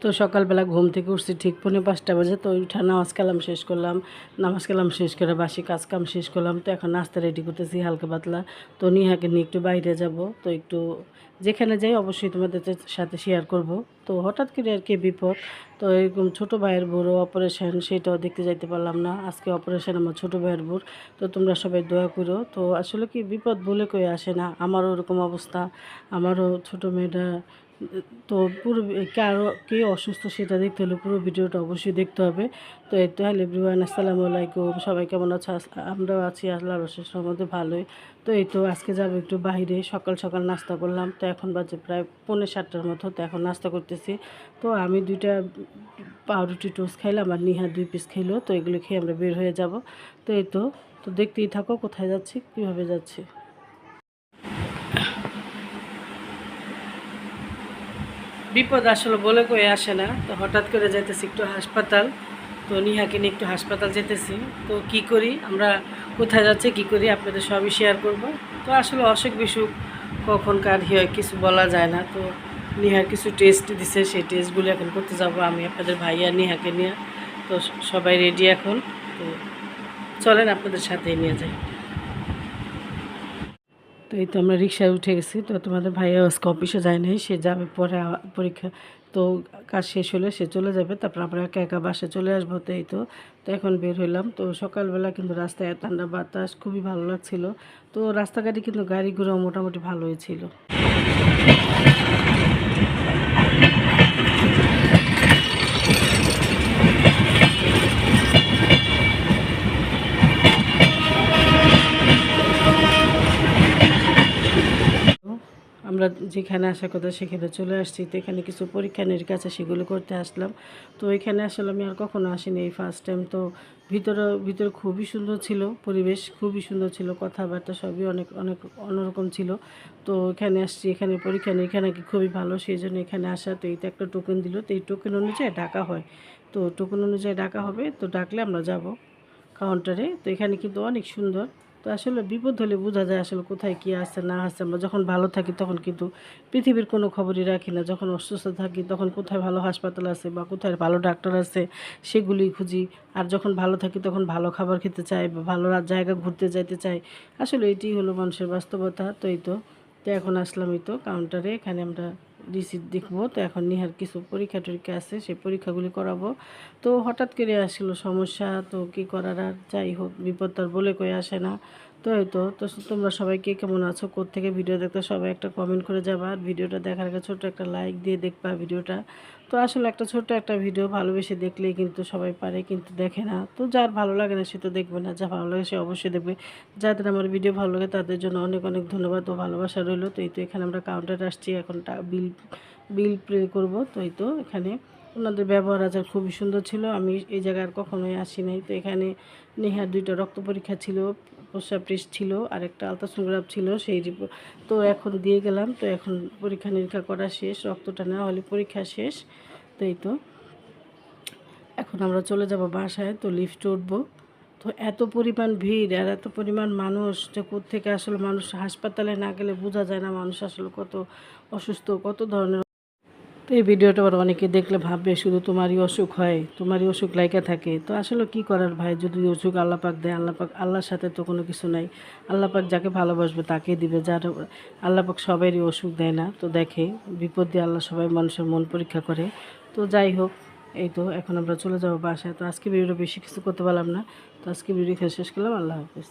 তো সকালবেলা ঘুম থেকে উঠছি ঠিক 4:45 বাজে। তো উঠা নামাজ কালাম শেষ করলাম, নামাজ কালাম শেষ করে বাসি কাজ কাম শেষ করলাম। তো এখন নাস্তা রেডি করতেছি হালকা পাতলা। তো নিহাকে নিয়ে একটু বাইরে যাব, তো একটু যেখানে যাই অবশ্যই তোমাদের সাথে শেয়ার করব। তো হঠাৎ করে আর কি বিপদ, তো এরকম ছোটো ভাইয়ের বড় অপারেশন, সেটাও দেখতে যাইতে পারলাম না। আজকে অপারেশন আমার ছোটো ভাইয়ের বোর। তো তোমরা সবাই দোয়া করো। তো আসলে কি বিপদ বলে কই আসে না, আমারও ওরকম অবস্থা। আমারও ছোটো মেয়েটা, তো পুরো কারো কে অসুস্থ সেটা দেখতে হলে পুরো ভিডিওটা অবশ্যই দেখতে হবে। তো এই তো হ্যালো এভরিওয়ান, আসসালামু আলাইকুম, সবাই কেমন আছো? আমরাও আছি আল্লাহর অশেষ রহমতে ভালোই। তো এই তো আজকে যাবো একটু বাইরে, সকাল সকাল নাস্তা করলাম। তো এখন বাজে প্রায় 6:45-র মতো। তো এখন নাস্তা করতেছি। তো আমি 2টা পাউরুটি টোস্ট খাইলাম আর নিহা 2 পিস খাইলো। তো এগুলো খেয়ে আমরা বের হয়ে যাব। তো এই তো, তো দেখতেই থাকো কোথায় যাচ্ছি, কীভাবে যাচ্ছি। বিপদ আসলে বলে কয়ে আসে না। তো হঠাৎ করে যাইতেছি একটু হাসপাতাল। তো নিহাকে নিয়ে একটু হাসপাতাল যেতেছি। তো কি করি আমরা, কোথায় যাচ্ছে কি করি, আপনাদের সবই শেয়ার করব। তো আসলে অসুখ বিসুখ কখন কার হয় কিছু বলা যায় না। তো নিহার কিছু টেস্ট দিছে, সেই টেস্টগুলো এখন করতে যাব আমি, আপনাদের ভাইয়া নিহাকে নিয়ে। তো সবাই রেডি এখন। তো চলেন আপনাদের সাথেই নিয়ে যাই। তো এই তো আমরা রিক্সায় উঠে গেছি। তো তোমাদের ভাইয়া আজকে অফিসে যায় নাই, সে যাবে পরে পরীক্ষা। তো কাজ শেষ হলে সে চলে যাবে, তারপর আমরা একা একা বাসে চলে আসবো। তো এই তো, তো এখন বের হইলাম। তো সকালবেলা কিন্তু রাস্তায় ঠান্ডা বাতাস, খুবই ভালো লাগছিল। তো রাস্তাঘাটে কিন্তু গাড়ি ঘোড়া মোটামুটি ভালোই ছিল। আমরা যেখানে আসার কথা সেখানে চলে আসছি। তো এখানে কিছু পরীক্ষা নিরীক্ষা আছে, সেগুলো করতে আসলাম। তো এখানে আসলে আমি আর কখনো আসিনি, এই ফার্স্ট টাইম। তো ভিতরে খুবই সুন্দর ছিল, পরিবেশ খুবই সুন্দর ছিল, কথাবার্তা সবই অনেক অনেক অন্যরকম ছিল। তো এখানে আসছি, এখানে পরীক্ষা নিরীক্ষা নাকি খুবই ভালো, সেই জন্য এখানে আসা। তো এইটা একটা টোকেন দিল, তো এই টোকেন অনুযায়ী ডাকা হয়। তো টোকেন অনুযায়ী ডাকা হবে, তো ডাকলে আমরা যাব কাউন্টারে। তো এখানে কিন্তু অনেক সুন্দর। তো আসলে বিপদ হলে বোঝা যায় আসলে কোথায় কী আছে না আছে। আমরা যখন ভালো থাকি তখন কিন্তু পৃথিবীর কোনো খবরই রাখি না, যখন অসুস্থ থাকি তখন কোথায় ভালো হাসপাতাল আছে বা কোথায় ভালো ডাক্তার আছে সেগুলি খুঁজি। আর যখন ভালো থাকি তখন ভালো খাবার খেতে চাই বা ভালো জায়গা ঘুরতে যাইতে চাই। আসলে এটাই হলো মানুষের বাস্তবতা। তো এই তো, তো এখন আসলাম এই তো কাউন্টারে, এখানে আমরা রিসিপ্ট দেখবো। তো এখন নিহার কিছু পরীক্ষা টরীক্ষা আছে, সেই পরীক্ষাগুলি করাবো। তো হঠাৎ করে আসলো সমস্যা, তো কী করার, আর যাই হোক বিপদ তার বলে কয়ে আসে না। তো এই তো, তো তোমরা সবাই কে কেমন আছো, কোত্থেকে ভিডিও দেখতে সবাই একটা কমেন্ট করে যাবা। আর ভিডিওটা দেখার আগে ছোট্ট একটা লাইক দিয়ে দেখবা ভিডিওটা। তো আসলে একটা ছোট্ট একটা ভিডিও ভালোবেসে দেখলেই কিন্তু সবাই পারে, কিন্তু দেখে না। তো যার ভালো লাগে না সে তো দেখবে না, যা ভালো লাগে সে অবশ্যই দেখবে। যাদের আমার ভিডিও ভালো লাগে তাদের জন্য অনেক অনেক ধন্যবাদ ও ভালোবাসা রইলো। তো এই তো এখানে আমরা কাউন্টারে আসছি, এখন বিল বিল পে করবো। তো এই তো এখানে ওনাদের ব্যবহার আচার খুবই সুন্দর ছিল, আমি এই জায়গায় আর কখনোই আসি নাই। তো এখানে নেহার 2টা রক্ত পরীক্ষা ছিল, প্রস্রাব টেস্ট ছিল আর একটা আলট্রাসোনোগ্রাফ ছিল, সেই রিপোর্ট তো এখন দিয়ে গেলাম। তো এখন পরীক্ষা নিরীক্ষা করা শেষ, রক্তটা নেওয়া হলে পরীক্ষা শেষ। তো এই তো এখন আমরা চলে যাব বাসায়। তো লিফটে উঠবো। তো এত পরিমাণ ভিড় আর এত পরিমাণ মানুষ, যে কোত্থেকে আসলে মানুষ হাসপাতালে না গেলে বোঝা যায় না মানুষ আসলে কত অসুস্থ, কত ধরনের। তো এই ভিডিওটা আবার অনেকে দেখলে ভাববে শুধু তোমারই অসুখ হয়, তোমারই অসুখ লাইকা থাকে। তো আসলে কি করার ভাই, যদি অসুখ আল্লাহ পাক দেয়, আল্লাহ পাক, আল্লাহর সাথে তো কোনো কিছু নাই। আল্লাহ পাক যাকে ভালোবাসবে তাকে দিবে, যার আল্লাহ পাক সবারই অসুখ দেয় না। তো দেখে বিপদ দিয়ে আল্লাহ সবাই মানুষের মন পরীক্ষা করে। তো যাই হোক, এই তো এখন আমরা চলে যাবো বাসায়। তো আজকে ভিডিওটা বেশি কিছু করতে পারলাম না। তো আজকে ভিডিও এখানে শেষ করলাম। আল্লাহ হাফেজ।